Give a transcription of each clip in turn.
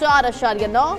4.9,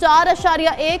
4.1,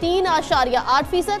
3.8%,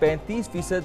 35%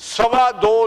2.25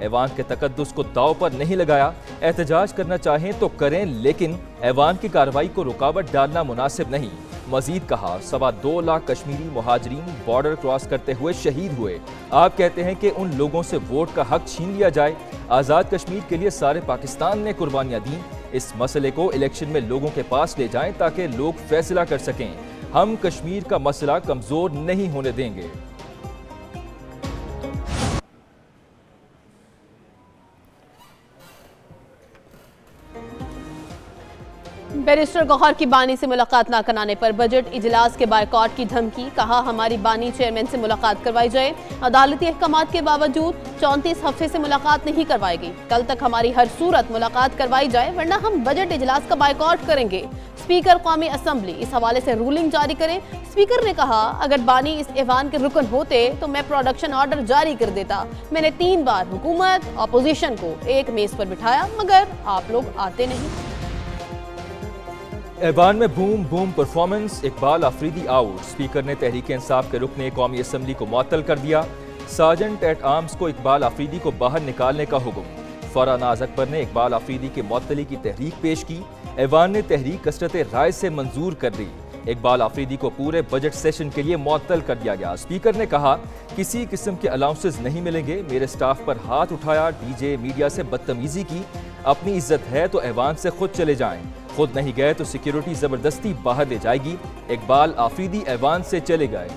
ایوان کے تقدس کو داؤ پر نہیں لگایا۔ احتجاج کرنا چاہیں تو کریں، لیکن ایوان کی کارروائی کو رکاوٹ ڈالنا مناسب نہیں۔ مزید کہا 2.25 لاکھ کشمیری مہاجرین بارڈر کراس کرتے ہوئے شہید ہوئے۔ آپ کہتے ہیں کہ ان لوگوں سے ووٹ کا حق چھین لیا جائے؟ آزاد کشمیر کے لیے سارے پاکستان نے قربانیاں دیں۔ اس مسئلے کو الیکشن میں لوگوں کے پاس لے جائیں تاکہ لوگ فیصلہ کر سکیں۔ ہم کشمیر کا مسئلہ کمزور نہیں ہونے دیں گے۔ بیرسٹر گوہر کی بانی سے ملاقات نہ کرانے پر بجٹ اجلاس کے بائیکاٹ کی دھمکی، کہا ہماری بانی چیئرمین سے ملاقات کروائی جائے۔ عدالتی احکامات کے باوجود 34 ہفتے سے ملاقات نہیں کروائی گئی۔ کل تک ہماری ہر صورت ملاقات کروائی جائے ورنہ ہم بجٹ اجلاس کا بائیکاٹ کریں گے۔ اسپیکر قومی اسمبلی اس حوالے سے رولنگ جاری کریں۔ اسپیکر نے کہا اگر بانی اس ایوان کے رکن ہوتے تو میں پروڈکشن آرڈر جاری کر دیتا۔ میں نے 3 بار حکومت اپوزیشن کو ایک میز پر بٹھایا مگر آپ لوگ آتے نہیں۔ ایوان میں boom boom performance, Iqbal Afridi out. Speaker نے تحریک انصاف کے رکن قومی اسمبلی کو معطل کر دیا۔ سارجنٹ ایٹ آرمز کو اقبال آفریدی کو باہر نکالنے کا حکم۔ فرح ناز اکبر نے اقبال آفریدی کی معطلی کی تحریک پیش کی۔ ایوان نے تحریک کثرت رائے سے منظور کر لی۔ اقبال آفریدی کو پورے بجٹ سیشن کے لیے معطل کر دیا گیا۔ اسپیکر نے کہا کسی قسم کے الاؤنسز نہیں ملیں گے۔ میرے سٹاف پر ہاتھ اٹھایا، ڈی جے میڈیا سے بدتمیزی کی۔ اپنی عزت ہے تو ایوان سے خود چلے جائیں، خود نہیں گئے تو سیکیورٹی زبردستی باہر لے جائے گی۔ اقبال آفریدی ایوان سے چلے گئے۔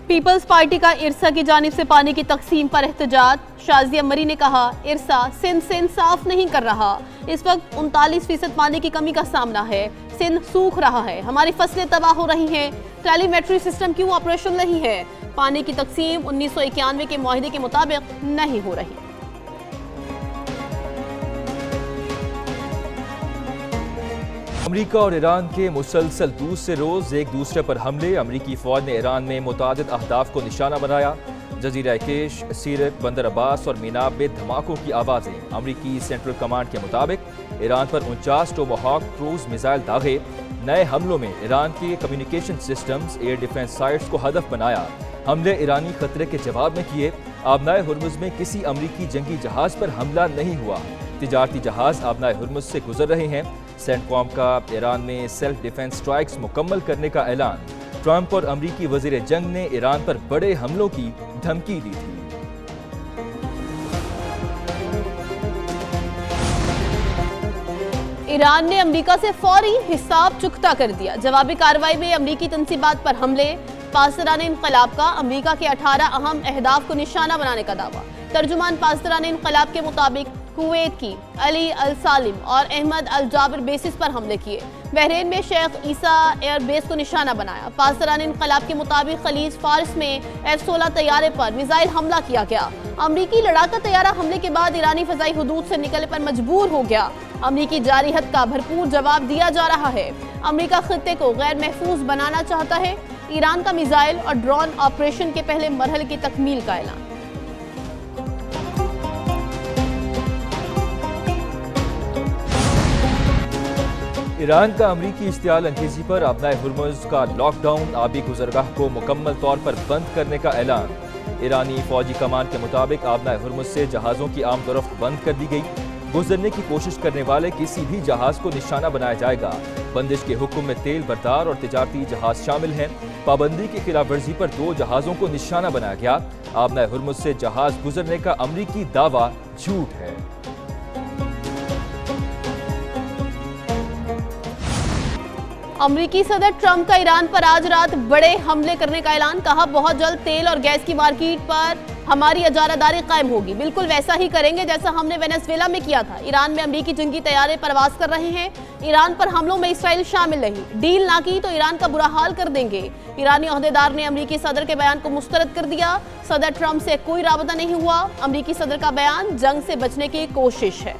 پیپلز پارٹی کا ارسا کی جانب سے پانی کی تقسیم پر احتجاج۔ شازیہ مری نے کہا ارسا سندھ سے انصاف نہیں کر رہا۔ اس وقت 39% پانی کی کمی کا سامنا ہے۔ سندھ سوکھ رہا ہے، ہماری فصلیں تباہ ہو رہی ہیں۔ ٹیلی میٹری سسٹم کیوں آپریشن نہیں ہے؟ پانی کی تقسیم 1991 کے معاہدے کے مطابق نہیں ہو رہی۔ امریکہ اور ایران کے مسلسل دوسرے روز ایک دوسرے پر حملے۔ امریکی فوج نے ایران میں متعدد اہداف کو نشانہ بنایا۔ جزیرہ کیش، سیرت، بندر عباس اور میناب میں دھماکوں کی آوازیں۔ امریکی سینٹرل کمانڈ کے مطابق ایران پر 49 ٹوماہاک کروز میزائل داغے۔ نئے حملوں میں ایران کے communication systems, air defence sites کو ہدف بنایا۔ حملے ایرانی خطرے کے جواب میں کیے۔ آبنائے ہرمز میں کسی امریکی جنگی جہاز پر حملہ نہیں ہوا۔ تجارتی جہاز آبنائے ہرمز سے گزر رہے ہیں۔ سینٹ کام کا ایران میں سیلف ڈیفنس سٹرائکس مکمل کرنے کا اعلان۔ ٹرمپ اور امریکی وزیر جنگ نے ایران پر بڑے حملوں کی دھمکی دی تھی۔ ایران نے امریکہ سے فوری حساب چکتا کر دیا۔ جوابی کارروائی میں امریکی تنصیبات پر حملے۔ پاسداران انقلاب کا امریکہ کے 18 اہم اہداف کو نشانہ بنانے کا دعویٰ۔ ترجمان پاسداران انقلاب کے مطابق کویت کی علی السالم اور احمد الجابر بیسز پر حملے کیے۔ بحرین میں شیخ عیسیٰ ایئر بیس کو نشانہ بنایا۔ پاسداران انقلاب کے مطابق خلیج فارس میں F-16 طیارے پر میزائل حملہ کیا گیا۔ امریکی لڑاکا طیارہ حملے کے بعد ایرانی فضائی حدود سے نکلنے پر مجبور ہو گیا۔ امریکی جاری حد کا بھرپور جواب دیا جا رہا ہے۔ امریکہ خطے کو غیر محفوظ بنانا چاہتا ہے۔ ایران کا میزائل اور ڈرون آپریشن کے پہلے مرحلے کی تکمیل کا اعلان۔ ایران کا امریکی اشتعال انگیزی پر آبنائے ہرمز کا لاک ڈاؤن، آبی گزرگاہ کو مکمل طور پر بند کرنے کا اعلان۔ ایرانی فوجی کمان کے مطابق آبنائے ہرمز سے جہازوں کی آمد و رفت بند کر دی گئی۔ گزرنے کی کوشش کرنے والے کسی بھی جہاز کو نشانہ بنایا جائے گا۔ بندش کے حکم میں تیل بردار اور تجارتی جہاز شامل ہیں۔ پابندی کی خلاف ورزی پر 2 جہازوں کو نشانہ بنایا گیا۔ آبنائے ہرمز سے جہاز گزرنے کا امریکی دعویٰ جھوٹ ہے۔ امریکی صدر ٹرمپ کا ایران پر آج رات بڑے حملے کرنے کا اعلان۔ کہا بہت جلد تیل اور گیس کی مارکیٹ پر ہماری اجارہ داری قائم ہوگی، بالکل ویسا ہی کریں گے جیسا ہم نے وینزویلا میں کیا تھا۔ ایران میں امریکی جنگی طیارے پرواز کر رہے ہیں۔ ایران پر حملوں میں اسرائیل شامل نہیں۔ ڈیل نہ کی تو ایران کا برا حال کر دیں گے۔ ایرانی عہدیدار نے امریکی صدر کے بیان کو مسترد کر دیا۔ صدر ٹرمپ سے کوئی رابطہ نہیں ہوا۔ امریکی صدر کا بیان جنگ سے بچنے کی کوشش ہے۔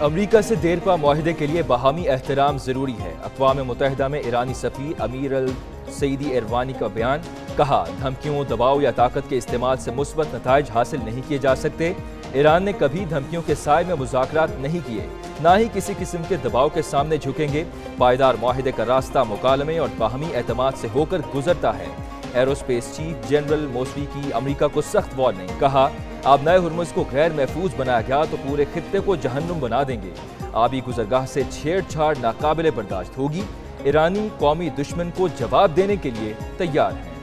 امریکہ سے دیرپا معاہدے کے لیے باہمی احترام ضروری ہے۔ اقوام متحدہ میں ایرانی سفیر امیر السعیدی ایروانی کا بیان۔ کہا دھمکیوں، دباؤ یا طاقت کے استعمال سے مثبت نتائج حاصل نہیں کیے جا سکتے۔ ایران نے کبھی دھمکیوں کے سائے میں مذاکرات نہیں کیے، نہ ہی کسی قسم کے دباؤ کے سامنے جھکیں گے۔ پائیدار معاہدے کا راستہ مکالمے اور باہمی اعتماد سے ہو کر گزرتا ہے۔ Arrow space chief general Moosavi کی امریکہ کو سخت وارننگ، کہا آبنائے ہرمز کو غیر محفوظ بنایا گیا تو پورے خطے کو جہنم بنا دیں گے۔ آبی گزرگاہ سے چھیڑ چھاڑ ناقابل برداشت ہوگی۔ ایرانی قومی دشمن کو جواب دینے کے لیے تیار ہیں۔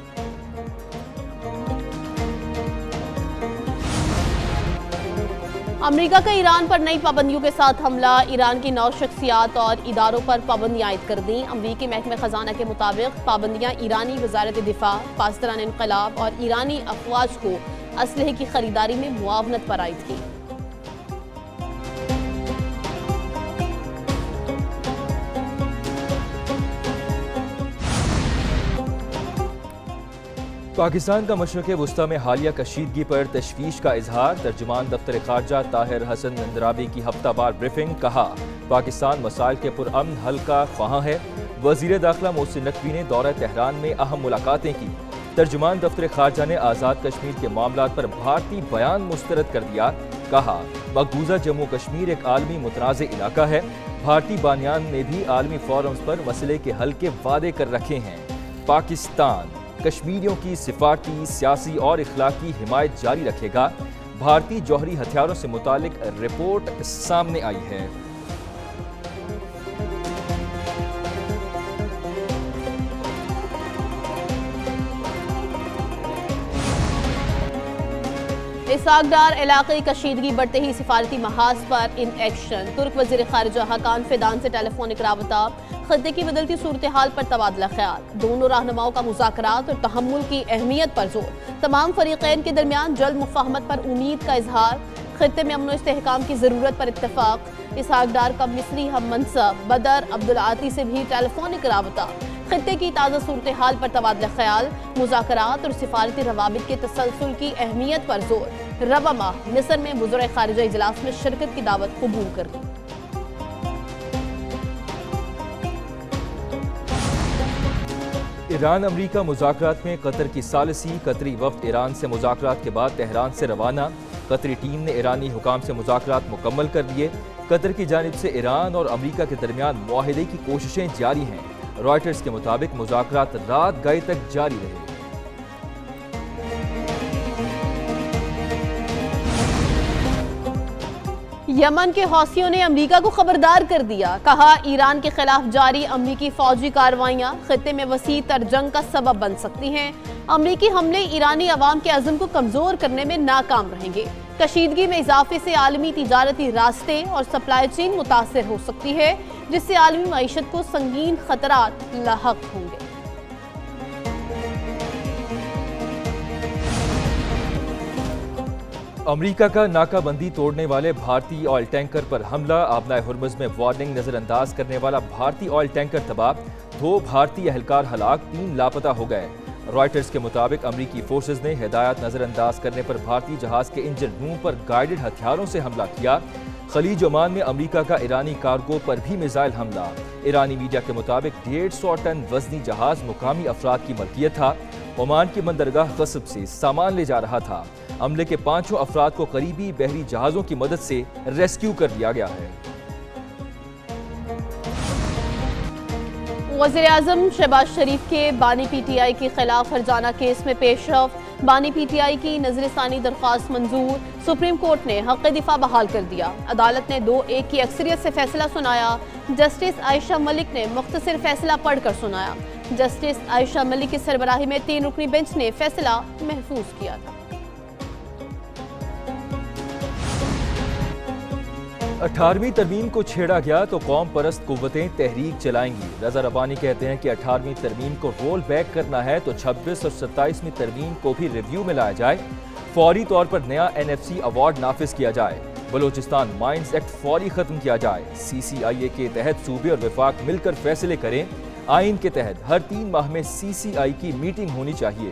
امریکہ کا ایران پر نئی پابندیوں کے ساتھ حملہ، ایران کی 9 شخصیات اور اداروں پر پابندیاں عائد کر دیں۔ امریکی محکمہ خزانہ کے مطابق پابندیاں ایرانی وزارت دفاع، پاسداران انقلاب اور ایرانی افواج کو اسلحے کی خریداری میں معاونت پر عائد کی۔ پاکستان کا مشرق وسطی میں حالیہ کشیدگی پر تشویش کا اظہار، ترجمان دفتر خارجہ طاہر حسن اندرابی کی ہفتہ وار بریفنگ، کہا پاکستان مسائل کے پرامن حل کا خواہاں ہے۔ وزیر داخلہ محسن نقوی نے دورہ تہران میں اہم ملاقاتیں کی۔ ترجمان دفتر خارجہ نے آزاد کشمیر کے معاملات پر بھارتی بیان مسترد کر دیا، کہا مقبوضہ جموں کشمیر ایک عالمی متنازع علاقہ ہے۔ بھارتی بانیان نے بھی عالمی فورمز پر مسئلے کے حل کے وعدے کر رکھے ہیں۔ پاکستان کشمیریوں کی سفارتی، سیاسی اور اخلاقی حمایت جاری رکھے گا۔ بھارتی جوہری ہتھیاروں سے متعلق رپورٹ سامنے آئی ہے۔ اسحاق ڈار علاقائی کشیدگی بڑھتے ہی سفارتی محاذ پر ان ایکشن، ترک وزیر خارجہ حقان فیدان سے ٹیلی فونک رابطہ، خطے کی بدلتی صورتحال پر تبادلہ خیال، دونوں رہنماؤں کا مذاکرات اور تحمل کی اہمیت پر زور، تمام فریقین کے درمیان جلد مفاہمت پر امید کا اظہار، خطے میں امن و استحکام کی ضرورت پر اتفاق۔ اسحاق ڈار کا مصری ہم منصب بدر عبدالعاطی سے بھی ٹیلی فونک رابطہ، خطے کی تازہ صورتحال پر تبادلہ خیال، مذاکرات اور سفارتی روابط کے تسلسل کی اہمیت پر زور۔ رواں ماہ مصر میں وزراء خارجہ اجلاس میں شرکت کی دعوت قبول کر لی۔ ایران امریکہ مذاکرات میں قطر کی ثالثی، قطری وفد ایران سے مذاکرات کے بعد تہران سے روانہ، قطری ٹیم نے ایرانی حکام سے مذاکرات مکمل کر لیے۔ قطر کی جانب سے ایران اور امریکہ کے درمیان معاہدے کی کوششیں جاری ہیں۔ رائٹرز کے مطابق مذاکرات رات گئے تک جاری رہے۔ یمن کے حوثیوں نے امریکہ کو خبردار کر دیا، کہا ایران کے خلاف جاری امریکی فوجی کارروائیاں خطے میں وسیع تر جنگ کا سبب بن سکتی ہیں۔ امریکی حملے ایرانی عوام کے عزم کو کمزور کرنے میں ناکام رہیں گے۔ کشیدگی میں اضافے سے عالمی تجارتی راستے اور سپلائی چین متاثر ہو سکتی ہے، جس سے عالمی معیشت کو سنگین خطرات لاحق ہوں گے۔ امریکہ کا ناکہ بندی توڑنے والے بھارتی آئل ٹینکر پر حملہ، آبنائے ہرمز میں وارننگ نظر انداز کرنے والا بھارتی آئل ٹینکر تباہ، 2 بھارتی اہلکار ہلاک، 3 لاپتہ ہو گئے۔ رائٹرز کے مطابق امریکی فورسز نے ہدایات نظر انداز کرنے پر بھارتی جہاز کے انجن روم پر گائیڈڈ ہتھیاروں سے حملہ کیا۔ خلیج عمان میں امریکہ کا ایرانی کارگو پر بھی میزائل حملہ، ایرانی میڈیا کے مطابق 150 ٹن وزنی جہاز مقامی افراد کی ملکیت تھا، عمان کی بندرگاہ غصب سے سامان لے جا رہا تھا۔ عملے کے 5 افراد کو قریبی بحری جہازوں کی مدد سے ریسکیو کر لیا گیا ہے۔ وزیر اعظم شہباز شریف کے بانی پی ٹی آئی کے خلاف ہرجانہ کیس میں پیش رفت، بانی پی ٹی آئی کی نظر ثانی درخواست منظور، سپریم کورٹ نے حق دفاع بحال کر دیا، عدالت نے 2-1 کی اکثریت سے فیصلہ سنایا، جسٹس عائشہ ملک نے مختصر فیصلہ پڑھ کر سنایا، جسٹس عائشہ ملک کی سربراہی میں 3 رکنی بینچ نے فیصلہ محفوظ کیا تھا۔ 18ویں ترمیم کو چھیڑا گیا تو قوم پرست قوتیں تحریک چلائیں گی، رضا ربانی کہتے ہیں کہ 18ویں ترمیم کو رول بیک کرنا ہے تو 26 اور 27ویں ترمیم کو بھی ریویو میں لایا جائے، فوری طور پر نیا NFC ایوارڈ نافذ کیا جائے، بلوچستان مائنز ایکٹ فوری ختم کیا جائے، CCIA کے تحت صوبے اور وفاق مل کر فیصلے کریں، آئین کے تحت ہر 3 ماہ میں CCI کی میٹنگ ہونی چاہیے۔